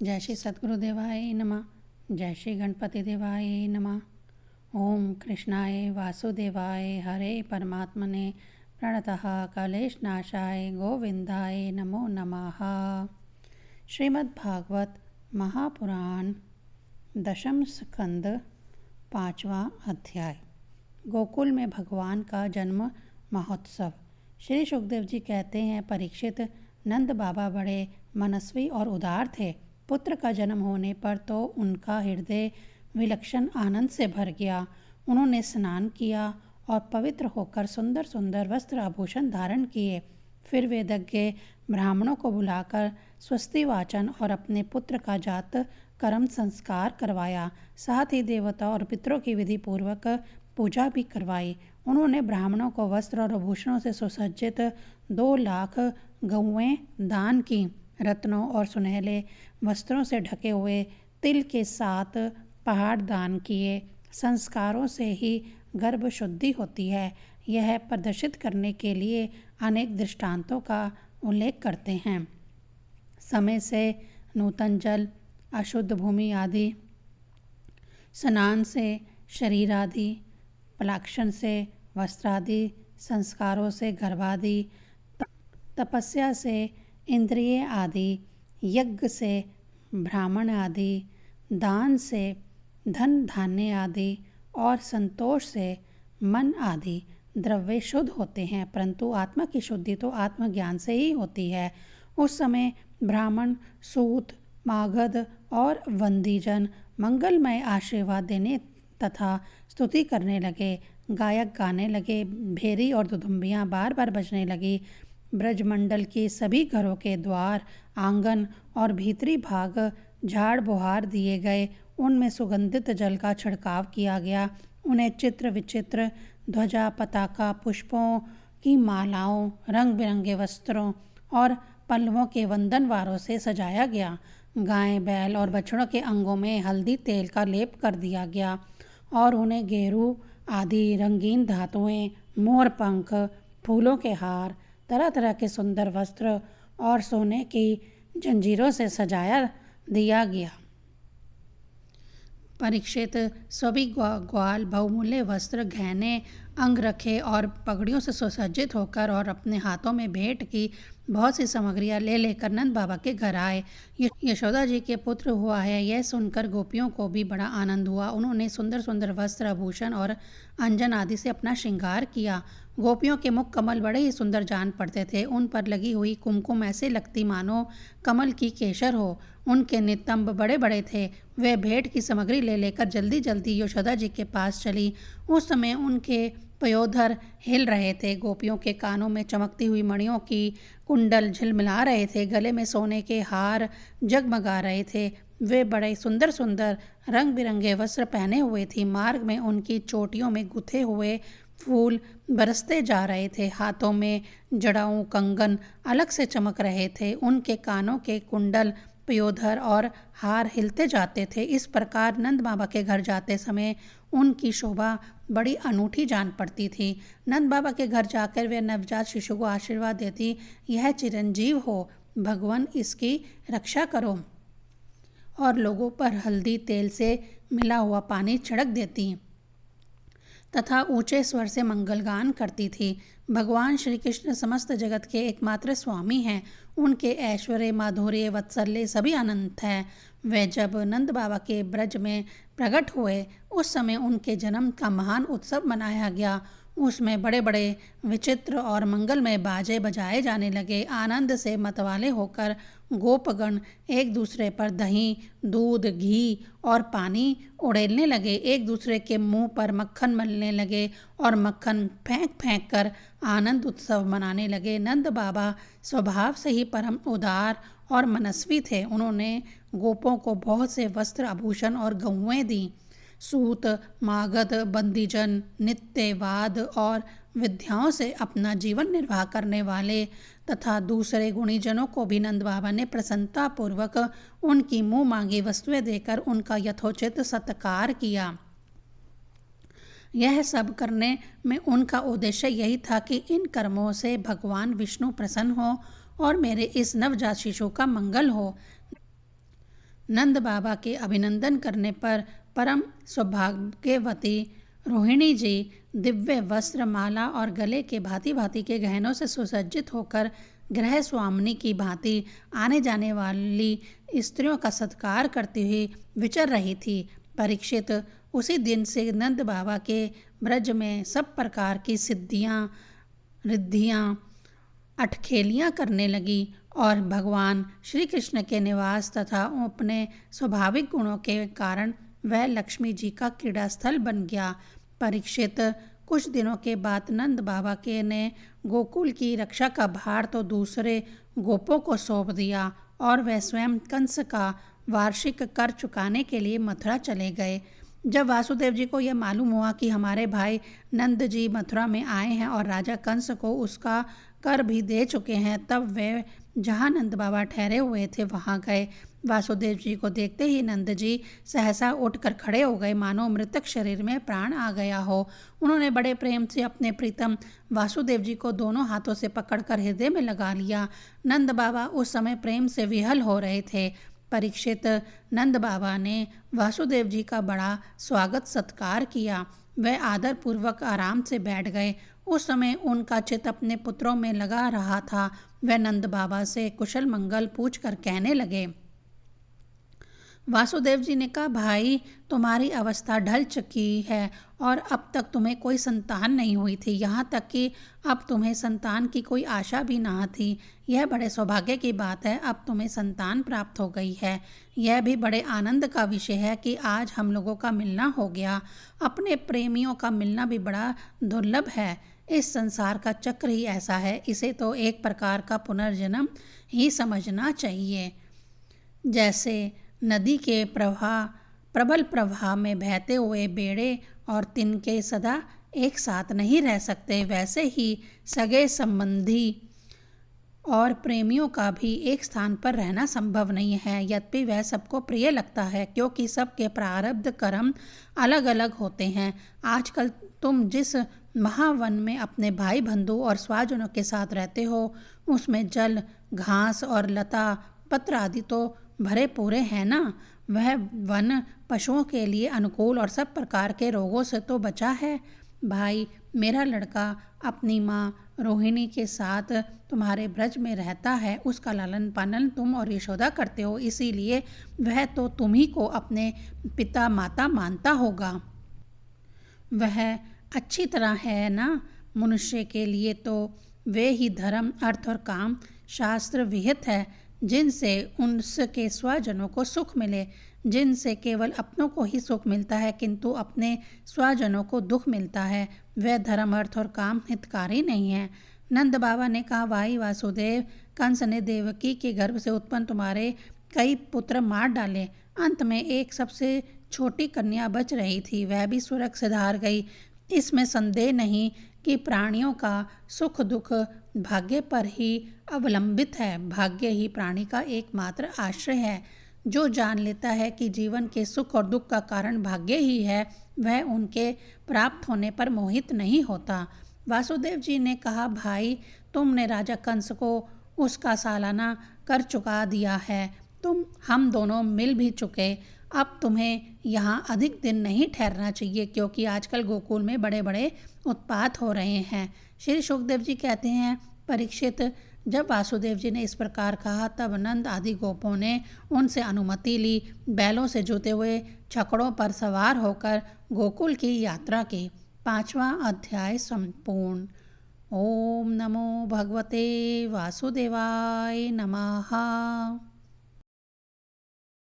जय श्री सद्गुरुदेवाय नमः। जय श्री गणपति देवाय नमः। ओम कृष्णाय वासुदेवाय हरे परमात्मने प्रणतः कलेशनाशाय गोविंदाय नमो नमः। श्रीमद्भागवत महापुराण दशम स्कंद 5वां अध्याय। गोकुल में भगवान का जन्म महोत्सव। श्री सुखदेव जी कहते हैं, परीक्षित, नंद बाबा बड़े मनस्वी और उदार थे। पुत्र का जन्म होने पर तो उनका हृदय विलक्षण आनंद से भर गया। उन्होंने स्नान किया और पवित्र होकर सुंदर सुंदर वस्त्र आभूषण धारण किए। फिर वेदज्ञ ब्राह्मणों को बुलाकर स्वस्ति वाचन और अपने पुत्र का जात कर्म संस्कार करवाया। साथ ही देवता और पितरों की विधि पूर्वक पूजा भी करवाई। उन्होंने ब्राह्मणों को वस्त्र और आभूषणों से सुसज्जित 2 लाख गौएं दान की। रत्नों और सुनहले वस्त्रों से ढके हुए तिल के 7 पहाड़ दान किए। संस्कारों से ही गर्भ शुद्धि होती है, यह प्रदर्शित करने के लिए अनेक दृष्टांतों का उल्लेख करते हैं। समय से नूतन जल, अशुद्ध भूमि आदि, स्नान से शरीर आदि, पलाक्षण से वस्त्र आदि, संस्कारों से गर्भादि, तपस्या से इंद्रिय आदि, यज्ञ से ब्राह्मण आदि, दान से धन धान्य आदि और संतोष से मन आदि द्रव्य शुद्ध होते हैं। परंतु आत्मा की शुद्धि तो आत्मज्ञान से ही होती है। उस समय ब्राह्मण, सूत, मागध और वंदीजन मंगलमय आशीर्वाद देने तथा स्तुति करने लगे। गायक गाने लगे, भेरी और दुदुम्बियाँ बार बार बजने लगी। ब्रजमंडल की सभी घरों के द्वार, आंगन और भीतरी भाग झाड़ बुहार दिए गए। उनमें सुगंधित जल का छिड़काव किया गया। उन्हें चित्र विचित्र ध्वजा, पताका, पुष्पों की मालाओं, रंग बिरंगे वस्त्रों और पल्लवों के वंदनवारों से सजाया गया। गाय, बैल और बछड़ों के अंगों में हल्दी तेल का लेप कर दिया गया और उन्हें गेरू आदि रंगीन धातुएं, मोर पंख, फूलों के हार, तरह तरह के सुंदर वस्त्र और सोने की जंजीरों से सजाया दिया गया। परीक्षित सभी ग्वाल बहुमूल्य वस्त्र, गहने, अंगरखे और पगड़ियों से सुसज्जित होकर और अपने हाथों में भेंट की बहुत सी सामग्रियां ले लेकर नंद बाबा के घर आए। यशोदा जी के पुत्र हुआ है, यह सुनकर गोपियों को भी बड़ा आनंद हुआ। उन्होंने सुंदर सुंदर वस्त्र, आभूषण और अंजन आदि से अपना श्रृंगार किया। गोपियों के मुख कमल बड़े ही सुंदर जान पड़ते थे। उन पर लगी हुई कुमकुम ऐसे लगती मानो कमल की केसर हो। उनके नितंब बड़े बड़े थे। वे भेंट की सामग्री ले लेकर जल्दी जल्दी यशोदा जी के पास चली। उस समय उनके पयोधर हिल रहे थे। गोपियों के कानों में चमकती हुई मणियों की कुंडल झिलमिला रहे थे। गले में सोने के हार जगमगा रहे थे। वे बड़े सुंदर सुंदर रंग बिरंगे वस्त्र पहने हुए थी। मार्ग में उनकी चोटियों में गुथे हुए फूल बरसते जा रहे थे। हाथों में जड़ाऊ कंगन अलग से चमक रहे थे। उनके कानों के कुंडल, पयोधर और हार हिलते जाते थे। इस प्रकार नंद बाबा के घर जाते समय उनकी शोभा बड़ी अनूठी जान पड़ती थी। नंद बाबा के घर जाकर वे नवजात शिशु को आशीर्वाद देती, यह चिरंजीव हो, भगवान इसकी रक्षा करो, और लोगों पर हल्दी तेल से मिला हुआ पानी छिड़क देती तथा ऊंचे स्वर से मंगलगान करती थी। भगवान श्री कृष्ण समस्त जगत के एकमात्र स्वामी हैं। उनके ऐश्वर्य, माधुर्य, वात्सल्य सभी अनंत है। वे जब नंद बाबा के ब्रज में प्रकट हुए उस समय उनके जन्म का महान उत्सव मनाया गया। उसमें बड़े बड़े विचित्र और मंगलमय बाजे बजाए जाने लगे। आनंद से मतवाले होकर गोपगण एक दूसरे पर दही, दूध, घी और पानी उड़ेलने लगे। एक दूसरे के मुंह पर मक्खन मलने लगे और मक्खन फेंक फेंक कर आनंद उत्सव मनाने लगे। नंद बाबा स्वभाव से ही परम उदार और मनस्वी थे। उन्होंने गोपों को बहुत से वस्त्र, आभूषण और गौएं दी। सूत, मागध, बंदीजन, नित्यवाद और विद्याओं से अपना जीवन निर्वाह करने वाले तथा दूसरे गुणीजनों को भी नंद बाबा ने प्रसन्नतापूर्वक उनकी मुँह मांगी वस्तुएं देकर उनका यथोचित सत्कार किया। यह सब करने में उनका उद्देश्य यही था कि इन कर्मों से भगवान विष्णु प्रसन्न हो और मेरे इस नवजात शिशु का मंगल हो। नंद बाबा के अभिनंदन करने पर परम सौभाग्यवती रोहिणी जी दिव्य वस्त्र, माला और गले के भांति भांति के गहनों से सुसज्जित होकर गृह स्वामिनी की भांति आने जाने वाली स्त्रियों का सत्कार करती हुई विचर रही थी। परीक्षित उसी दिन से नंद बाबा के ब्रज में सब प्रकार की सिद्धियां, रिद्धियां, अटखेलियां करने लगी और भगवान श्री कृष्ण के निवास तथा अपने स्वाभाविक गुणों के कारण वह लक्ष्मी जी का क्रीड़ा स्थल बन गया। परीक्षित, कुछ दिनों के बाद नंद बाबा के ने गोकुल की रक्षा का भार तो दूसरे गोपों को सौंप दिया और वह स्वयं कंस का वार्षिक कर चुकाने के लिए मथुरा चले गए। जब वासुदेव जी को यह मालूम हुआ कि हमारे भाई नंद जी मथुरा में आए हैं और राजा कंस को उसका कर भी दे चुके हैं, तब वे जहाँ नंद बाबा ठहरे हुए थे वहाँ गए। वासुदेव जी को देखते ही नंद जी सहसा उठकर खड़े हो गए, मानो मृतक शरीर में प्राण आ गया हो। उन्होंने बड़े प्रेम से अपने प्रीतम वासुदेव जी को दोनों हाथों से पकड़कर हृदय में लगा लिया। नंद बाबा उस समय प्रेम से विहल हो रहे थे। परीक्षित, नंद बाबा ने वासुदेव जी का बड़ा स्वागत सत्कार किया। वह आदरपूर्वक आराम से बैठ गए। उस समय उनका चित्त अपने पुत्रों में लगा रहा था। वह नंद बाबा से कुशल मंगल पूछकर कहने लगे। वासुदेव जी ने कहा, भाई तुम्हारी अवस्था ढल चुकी है और अब तक तुम्हें कोई संतान नहीं हुई थी, यहाँ तक कि अब तुम्हें संतान की कोई आशा भी ना थी। यह बड़े सौभाग्य की बात है, अब तुम्हें संतान प्राप्त हो गई है। यह भी बड़े आनंद का विषय है कि आज हम लोगों का मिलना हो गया। अपने प्रेमियों का मिलना भी बड़ा दुर्लभ है। इस संसार का चक्र ही ऐसा है, इसे तो एक प्रकार का पुनर्जन्म ही समझना चाहिए। जैसे नदी के प्रबल प्रवाह में बहते हुए बेड़े और तिनके सदा एक साथ नहीं रह सकते, वैसे ही सगे संबंधी और प्रेमियों का भी एक स्थान पर रहना संभव नहीं है। यद्यपि वह सबको प्रिय लगता है, क्योंकि सबके प्रारब्ध कर्म अलग अलग होते हैं। आजकल तुम जिस महावन में अपने भाई बंधु और स्वजनों के साथ रहते हो, उसमें जल, घास और लता पत्र आदि तो भरे पूरे हैं ना। वह वन पशुओं के लिए अनुकूल और सब प्रकार के रोगों से तो बचा है। भाई, मेरा लड़का अपनी माँ रोहिणी के साथ तुम्हारे ब्रज में रहता है। उसका लालन पालन तुम और यशोदा करते हो, इसीलिए वह तो तुम्ही को अपने पिता माता मानता होगा। वह अच्छी तरह है ना। मनुष्य के लिए तो वे ही धर्म, अर्थ और काम शास्त्र विहित है, जिनसे उनके स्वजनों को सुख मिले। जिनसे केवल अपनों को ही सुख मिलता है किंतु अपने स्वजनों को दुख मिलता है, वह धर्म, अर्थ और काम हितकारी नहीं है। नंद बाबा ने कहा, भाई वासुदेव, कंस ने देवकी के गर्भ से उत्पन्न तुम्हारे कई पुत्र मार डाले। अंत में एक सबसे छोटी कन्या बच रही थी, वह भी स्वर्ग से हार गई। इसमें संदेह नहीं कि प्राणियों का सुख दुख भाग्य पर ही अवलंबित है। भाग्य ही प्राणी का एकमात्र आश्रय है। जो जान लेता है कि जीवन के सुख और दुख का कारण भाग्य ही है, वह उनके प्राप्त होने पर मोहित नहीं होता। वासुदेव जी ने कहा, भाई तुमने राजा कंस को उसका सालाना कर चुका दिया है। हम दोनों मिल भी चुके। अब तुम्हें यहाँ अधिक दिन नहीं ठहरना चाहिए, क्योंकि आजकल गोकुल में बड़े बड़े उत्पात हो रहे हैं। श्री सुखदेव जी कहते हैं, परीक्षित, जब वासुदेव जी ने इस प्रकार कहा तब नंद आदि गोपों ने उनसे अनुमति ली। बैलों से जुते हुए छकड़ों पर सवार होकर गोकुल की यात्रा की। 5वां अध्याय संपूर्ण। ओम नमो भगवते वासुदेवाय नमः।